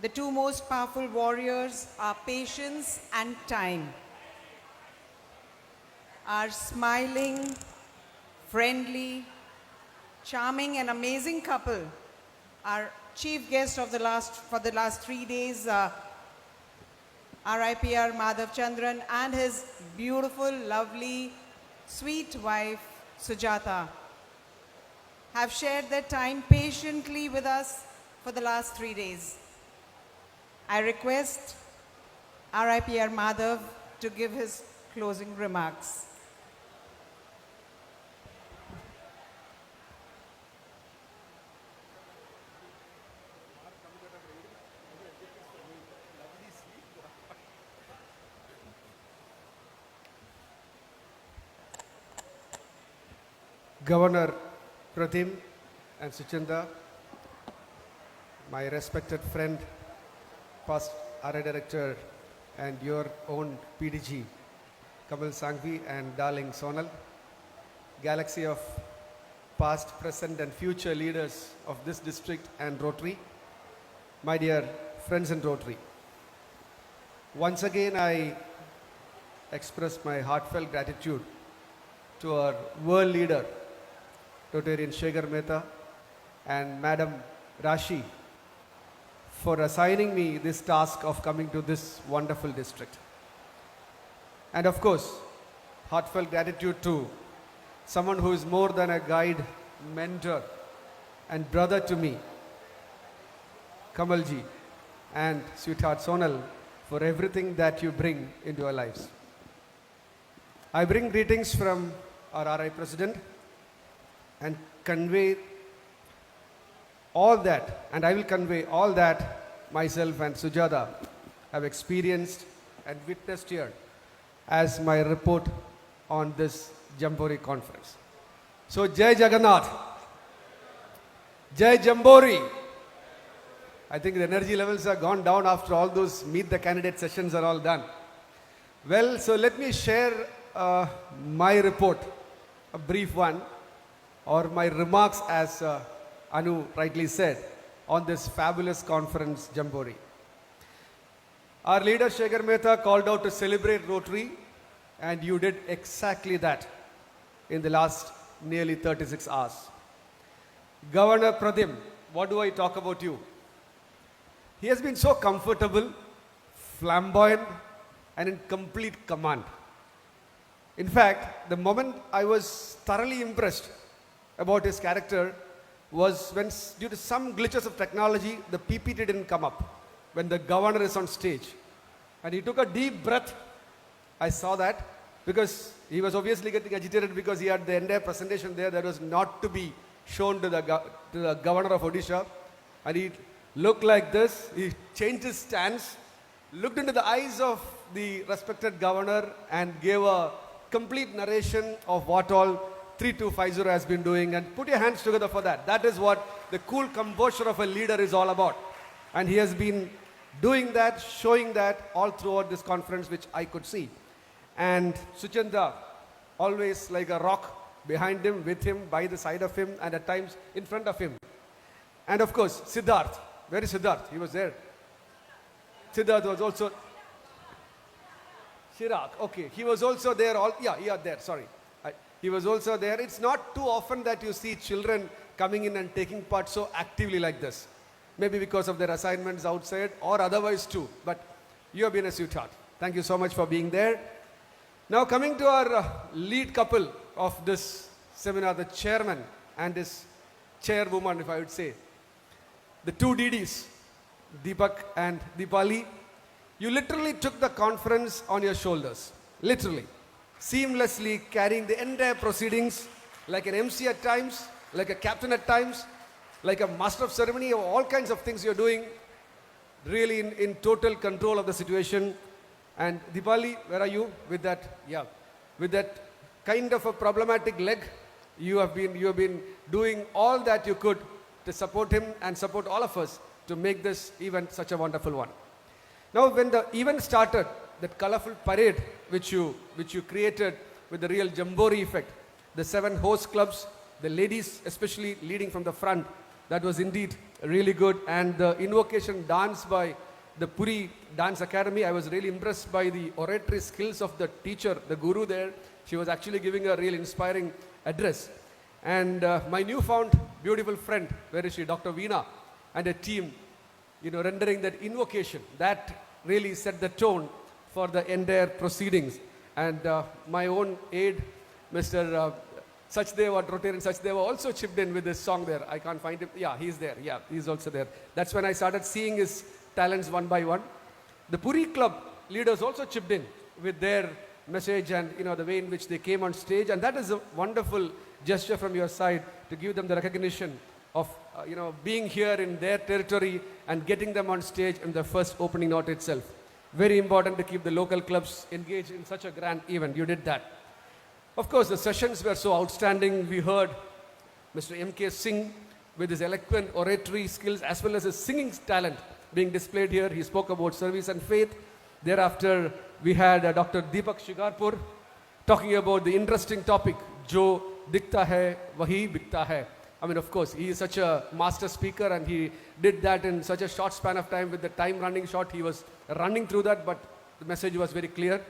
The two most powerful warriors are patience and time. Our smiling, friendly, charming and amazing couple, our chief guest for the last 3 days, RIPR Madhav Chandran and his beautiful, lovely, sweet wife Sujata have shared their time patiently with us for the last 3 days. I request RIPR Madhav to give his closing remarks. Governor Pratim and Suchanda, my respected friend, past RA Director and your own PDG, Kamal Sangvi and darling Sonal, galaxy of past, present and future leaders of this district and Rotary, my dear friends in Rotary. Once again, I express my heartfelt gratitude to our world leader, Rotarian Shekhar Mehta and Madam Rashi for assigning me this task of coming to this wonderful district. And of course, heartfelt gratitude to someone who is more than a guide, mentor and brother to me, Kamalji and sweetheart Sonal, for everything that you bring into our lives. I bring greetings from our RI President and convey all that, and I will convey all that myself and Sujata have experienced and witnessed here as my report on this Jamboree conference. So, Jai Jagannath, Jai Jamboree. I think the energy levels are gone down after all those meet the candidate sessions are all done. Well, so let me share my report, a brief one, or my remarks as Anu rightly said, on this fabulous conference, Jamboree. Our leader Shekhar Mehta called out to celebrate Rotary, and you did exactly that in the last nearly 36 hours. Governor Pratim, what do I talk about you? He has been so comfortable, flamboyant, and in complete command. In fact, the moment I was thoroughly impressed about his character was when, due to some glitches of technology, the PPT didn't come up when the governor is on stage. And he took a deep breath. I saw that because he was obviously getting agitated because he had the entire presentation there that was not to be shown to the governor of Odisha. And he looked like this. He changed his stance, looked into the eyes of the respected governor and gave a complete narration of what all 3250 has been doing, and put your hands together for that. That is what the cool composure of a leader is all about. And he has been doing that, showing that all throughout this conference, which I could see. And Suchanda, always like a rock behind him, with him, by the side of him, and at times in front of him. And of course, Siddharth. Where is Siddharth? He was there. Siddharth was also... Chirag, okay. He was also there. There, sorry. He was also there. It's not too often that you see children coming in and taking part so actively like this. Maybe because of their assignments outside or otherwise too. But you have been a sweetheart. Thank you so much for being there. Now coming to our lead couple of this seminar, the chairman and his chairwoman, if I would say. The two DDs, Deepak and Deepali. You literally took the conference on your shoulders. Literally. Seamlessly carrying the entire proceedings like an MC at times, like a captain at times, like a master of ceremony, or all kinds of things you're doing, really in total control of the situation. And Deepali, where are you with that? Yeah, with that kind of a problematic leg, you have been doing all that you could to support him and support all of us to make this event such a wonderful one. Now, when the event started, that colorful parade which you created with the real Jamboree effect, the 7 host clubs, the ladies especially leading from the front, That was indeed really good. And the invocation dance by the Puri Dance Academy, I was really impressed by the oratory skills of the teacher, the guru there. She was actually giving a real inspiring address. And my newfound beautiful friend, where is she, Dr. Veena, and a team, rendering that invocation, that really set the tone for the entire proceedings. And my own aide, Mr. Sachdeva, Rotarian Sachdeva, also chipped in with this song there. I can't find him. Yeah, he's there. Yeah, he's also there. That's when I started seeing his talents one by one. The Puri Club leaders also chipped in with their message and the way in which they came on stage. And that is a wonderful gesture from your side to give them the recognition of being here in their territory and getting them on stage in the first opening note itself. Very important to keep the local clubs engaged in such a grand event. You did that. Of course, the sessions were so outstanding. We heard Mr. M.K. Singh with his eloquent oratory skills as well as his singing talent being displayed here. He spoke about service and faith. Thereafter, we had Dr. Deepak Shigarpur talking about the interesting topic, Jo Dikta Hai, Wahi Bikta Hai. I mean, of course, he is such a master speaker and he did that in such a short span of time. With the time running short, he was running through that, but the message was very clear.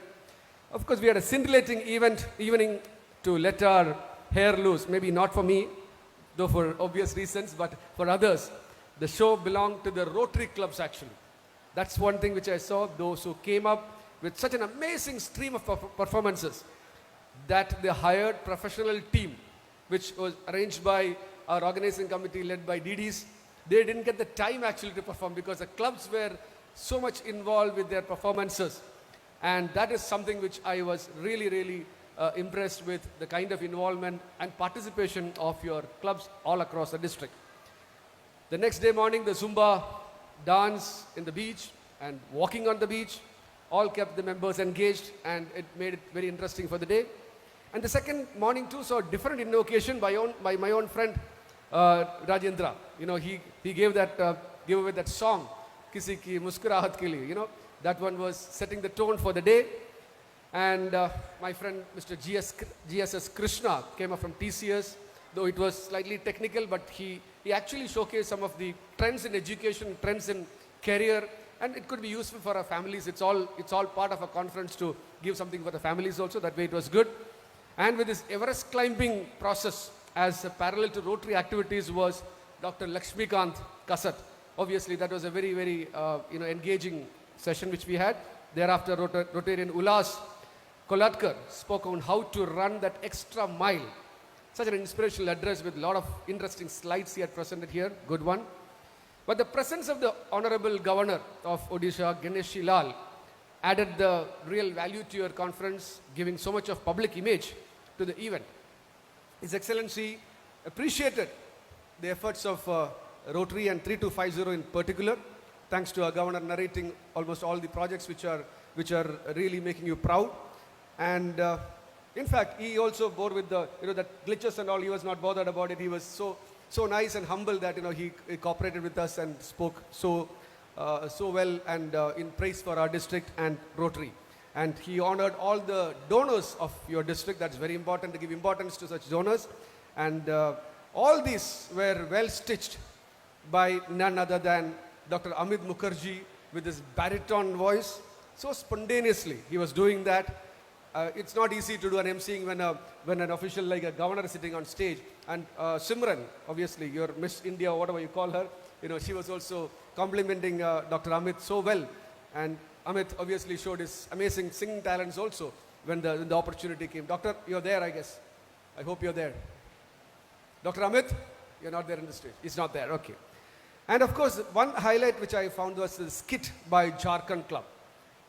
Of course, we had a scintillating evening to let our hair loose. Maybe not for me, though for obvious reasons, but for others. The show belonged to the Rotary clubs actually. That's one thing which I saw, those who came up with such an amazing stream of performances that they hired professional team, which was arranged by our organizing committee led by DDs. They didn't get the time actually to perform because the clubs were so much involved with their performances. And that is something which I was really impressed with, the kind of involvement and participation of your clubs all across the district. The next day morning, the Zumba dance in the beach and walking on the beach all kept the members engaged and it made it very interesting for the day. And the second morning too saw a different invocation by my own friend Rajendra. He gave away that song, Kisi Ki Muskurahat Ke Liye. That one was setting the tone for the day. And my friend Mr. GSS Krishna came up from TCS, though it was slightly technical, but he actually showcased some of the trends in education, trends in career, and it could be useful for our families. It's all part of a conference to give something for the families also. That way it was good. And with this Everest climbing process as a parallel to Rotary activities was Dr. Lakshmikant Kasat. Obviously that was a very engaging session which we had. Thereafter Rotarian Ulas Kolatkar spoke on how to run that extra mile. Such an inspirational address with a lot of interesting slides he had presented here. Good one. But the presence of the Honorable Governor of Odisha, Ganeshi Lal, added the real value to your conference, giving so much of public image to the event. His Excellency appreciated the efforts of Rotary and 3250 in particular. Thanks to our governor narrating almost all the projects which are really making you proud. And in fact, he also bore with the that glitches and all. He was not bothered about it. He was so nice and humble that he cooperated with us and spoke so well and in praise for our district and Rotary. And he honored all the donors of your district. That's very important to give importance to such donors. And all these were well stitched by none other than Dr. Amit Mukherjee with his baritone voice. So spontaneously he was doing that. It's not easy to do an emceeing when an official like a governor is sitting on stage. And Simran, obviously your Miss India, whatever you call her, she was also complimenting Dr. Amit so well. And Amit obviously showed his amazing singing talents also when the opportunity came. Doctor, you're there, I guess. I hope you're there. Dr. Amit, you're not there in the stage. He's not there, okay. And of course, one highlight which I found was the skit by Jharkhand Club.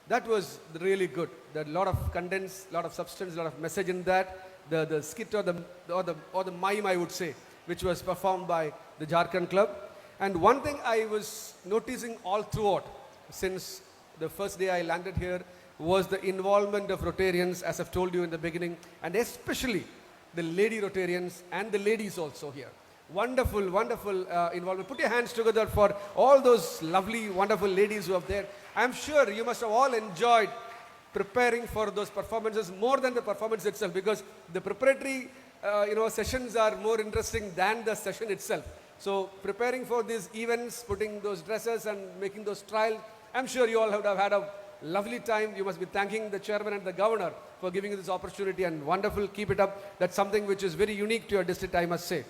That was really good. There a lot of contents, a lot of substance, a lot of message in that. The skit or the mime, I would say, which was performed by the Jharkhand Club. And one thing I was noticing all throughout, since the first day I landed here, was the involvement of Rotarians, as I've told you in the beginning, and especially the lady Rotarians and the ladies also here. Wonderful involvement. Put your hands together for all those lovely, wonderful ladies who are there. I'm sure you must have all enjoyed preparing for those performances more than the performance itself, because the preparatory sessions are more interesting than the session itself. So preparing for these events, putting those dresses and making those trials, I'm sure you all would have had a lovely time. You must be thanking the chairman and the governor for giving you this opportunity, and wonderful. Keep it up. That's something which is very unique to your district, I must say.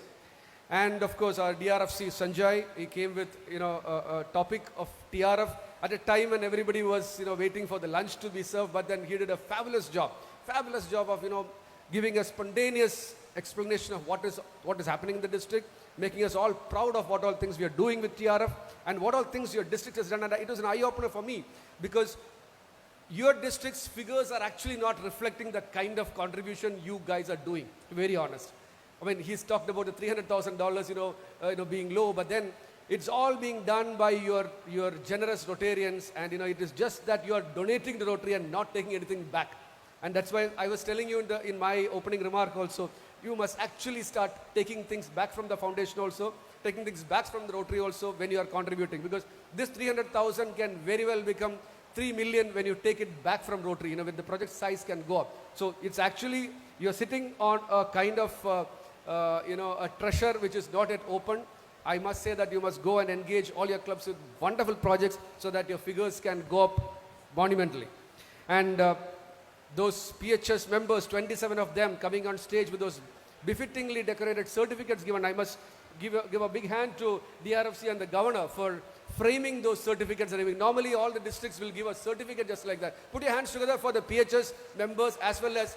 And of course, our DRFC Sanjay, he came with a topic of TRF at a time when everybody was waiting for the lunch to be served. But then he did a fabulous job of giving a spontaneous explanation of what is happening in the district, making us all proud of what all things we are doing with TRF and what all things your district has done. And it was an eye opener for me, because your district's figures are actually not reflecting the kind of contribution you guys are doing, to be very honest. I mean, he's talked about the $300,000, being low, but then it's all being done by your generous Rotarians, and it is just that you are donating to Rotary and not taking anything back. And that's why I was telling you in my opening remark also, you must actually start taking things back from the foundation also, taking things back from the Rotary also when you are contributing, because this 300,000 can very well become 3 million when you take it back from Rotary, when the project size can go up. So it's actually, you're sitting on a kind of, a treasure which is not yet open. I must say that you must go and engage all your clubs with wonderful projects so that your figures can go up monumentally. And those PHS members, 27 of them coming on stage with those befittingly decorated certificates given, I must give a big hand to DRFC and the governor for framing those certificates. And normally all the districts will give a certificate just like that. Put your hands together for the PHS members as well as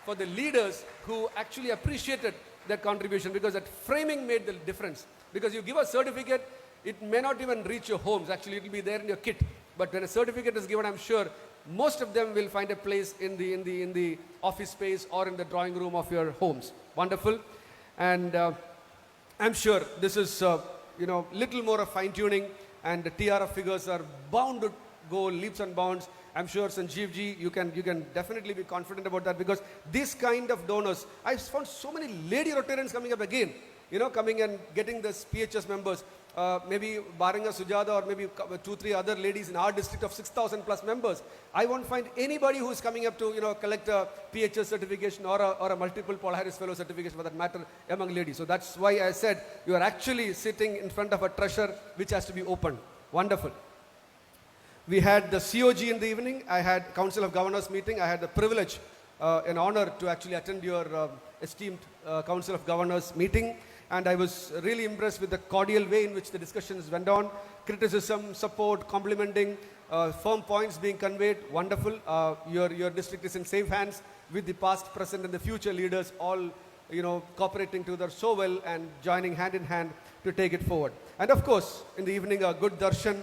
for the leaders who actually appreciated their contribution, because that framing made the difference. Because you give a certificate, it may not even reach your homes. Actually, it will be there in your kit. But when a certificate is given, I'm sure most of them will find a place in the office space or in the drawing room of your homes. Wonderful. And I'm sure this is, little more of fine-tuning, and the TRF figures are bound to go leaps and bounds. I'm sure, Sanjeev ji, you can definitely be confident about that, because this kind of donors, I found so many lady Rotarians coming up again, coming and getting this PHS members. Maybe Baranga Sujata or maybe 2-3 other ladies in our district of 6,000 plus members. I won't find anybody who is coming up to collect a PHS certification or a multiple Paul Harris Fellow certification for that matter among ladies. So that's why I said you are actually sitting in front of a treasure which has to be opened. Wonderful. We had the COG in the evening. I had Council of Governors meeting. I had the privilege, an honor to actually attend your esteemed Council of Governors meeting. And I was really impressed with the cordial way in which the discussions went on. Criticism, support, complimenting, firm points being conveyed. Wonderful. Your district is in safe hands with the past, present, and the future leaders all, cooperating together so well and joining hand in hand to take it forward. And of course, in the evening, a good darshan.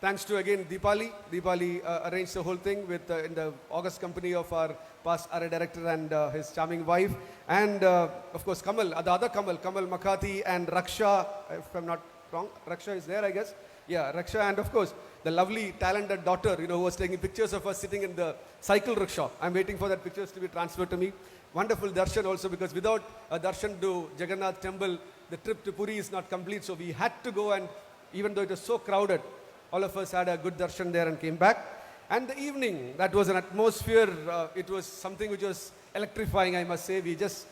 Thanks to again Deepali. Deepali arranged the whole thing with in the August company of our past RA director and his charming wife. And of course Kamal, the other Kamal Makati and Raksha, if I'm not wrong, Raksha is there, I guess. Yeah, Raksha, and of course the lovely talented daughter, who was taking pictures of us sitting in the cycle rickshaw. I'm waiting for that pictures to be transferred to me. Wonderful darshan also, because without a darshan to Jagannath temple, the trip to Puri is not complete. So we had to go, and even though it was so crowded, all of us had a good darshan there and came back. And the evening, that was an atmosphere, it was something which was electrifying, I must say. We just,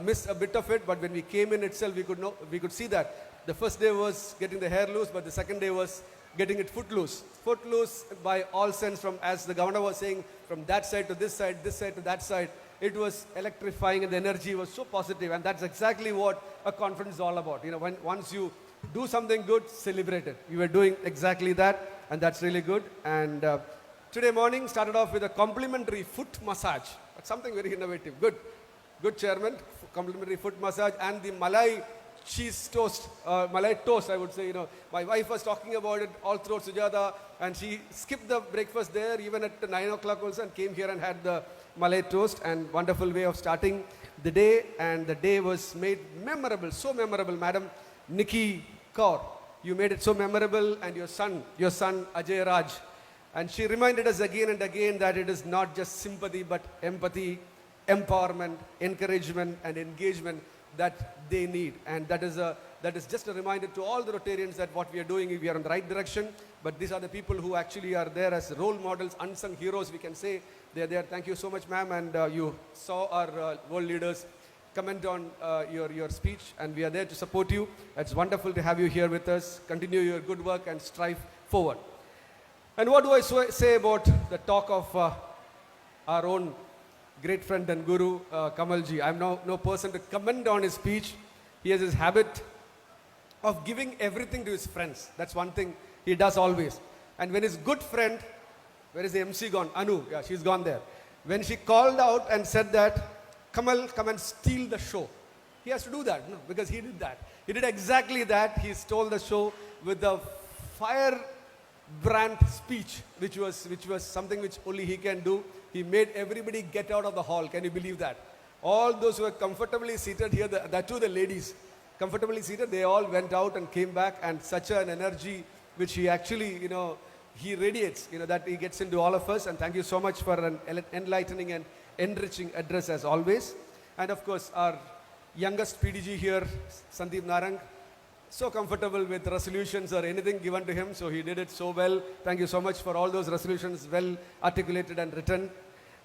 missed a bit of it, but when we came in itself, we could see that. The first day was getting the hair loose, but the second day was getting it foot loose. Foot loose by all sense, from, as the governor was saying, from that side to this side to that side. It was electrifying, and the energy was so positive, and that's exactly what a conference is all about. Once you do something good, celebrate it. You were doing exactly that, and that's really good. And today morning started off with a complimentary foot massage. That's something very innovative. Good chairman. Complimentary foot massage, and the Malai cheese toast, Malai toast, I would say. My wife was talking about it all throughout Sujata, and she skipped the breakfast there even at 9 o'clock also, and came here and had the Malai toast. And wonderful way of starting the day, and the day was made memorable, so memorable, Madam Nikki Kaur. You made it so memorable, and your son Ajay Raj. And she reminded us again and again that it is not just sympathy, but empathy, empowerment, encouragement, and engagement that they need. And that is just a reminder to all the Rotarians that what we are doing, we are in the right direction. But these are the people who actually are there as role models, unsung heroes, we can say. They are there. Thank you so much, ma'am. And you saw our world leaders comment on your speech, and we are there to support you. It's wonderful to have you here with us. Continue your good work and strive forward. And what do I say about the talk of our own great friend and guru, Kamalji? I'm no person to comment on his speech. He has his habit of giving everything to his friends. That's one thing he does always. And when his good friend, where is the MC gone? Anu, yeah, she's gone there. When she called out and said that, Kamal, come and steal the show. He has to do that, no, because he did that. He did exactly that. He stole the show with the firebrand speech, which was something which only he can do. He made everybody get out of the hall. Can you believe that? All those who were comfortably seated here, that too the ladies, comfortably seated, they all went out and came back, and such an energy which he actually, he radiates, that he gets into all of us. And thank you so much for an enlightening and enriching address as always. And of course, our youngest PDG here, Sandeep Narang, so comfortable with resolutions or anything given to him, so he did it so well. Thank you so much for all those resolutions, well articulated and written.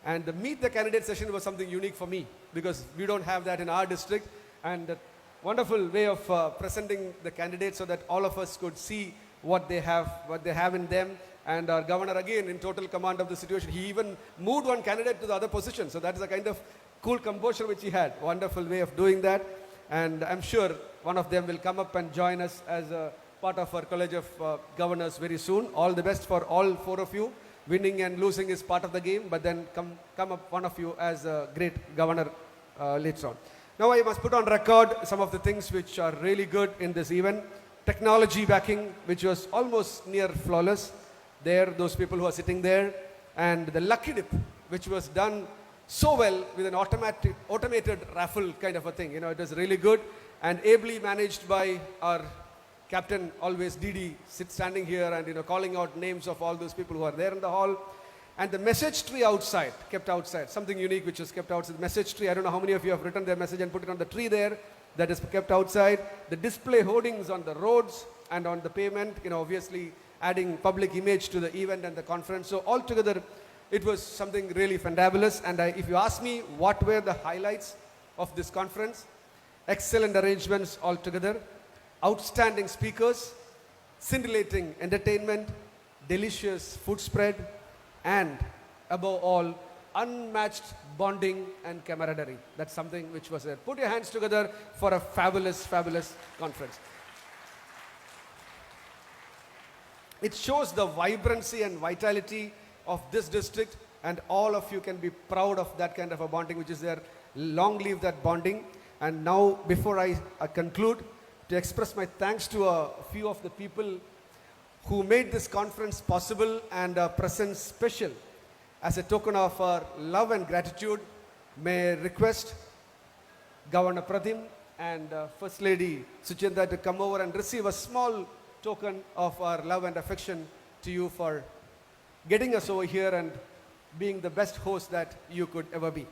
And the Meet the Candidate session was something unique for me, because we don't have that in our district. And a wonderful way of presenting the candidates so that all of us could see what they have in them. And our governor, again, in total command of the situation. He even moved one candidate to the other position. So that is a kind of cool composure which he had. Wonderful way of doing that. And I'm sure one of them will come up and join us as a part of our College of Governors very soon. All the best for all four of you. Winning and losing is part of the game, but then come up one of you as a great governor later on. Now I must put on record some of the things which are really good in this event. Technology backing, which was almost near flawless. There, those people who are sitting there. And the lucky dip, which was done so well with an automated raffle kind of a thing. It was really good and ably managed by our captain, always Didi, standing here and calling out names of all those people who are there in the hall. And the message tree outside, kept outside, something unique which was kept outside. The message tree, I don't know how many of you have written their message and put it on the tree there. That is kept outside. The display hoardings on the roads and on the pavement, obviously adding public image to the event and the conference. So altogether, it was something really fantabulous. And if you ask me what were the highlights of this conference, excellent arrangements altogether, outstanding speakers, scintillating entertainment, delicious food spread, and above all, unmatched bonding and camaraderie. That's something which was there. Put your hands together for a fabulous, fabulous conference. It shows the vibrancy and vitality of this district, and all of you can be proud of that kind of a bonding which is there. Long live that bonding. And now, before I conclude, to express my thanks to a few of the people who made this conference possible and present special. As a token of our love and gratitude, may I request Governor Pratim and First Lady Suchinda to come over and receive a small token of our love and affection to you for getting us over here and being the best host that you could ever be.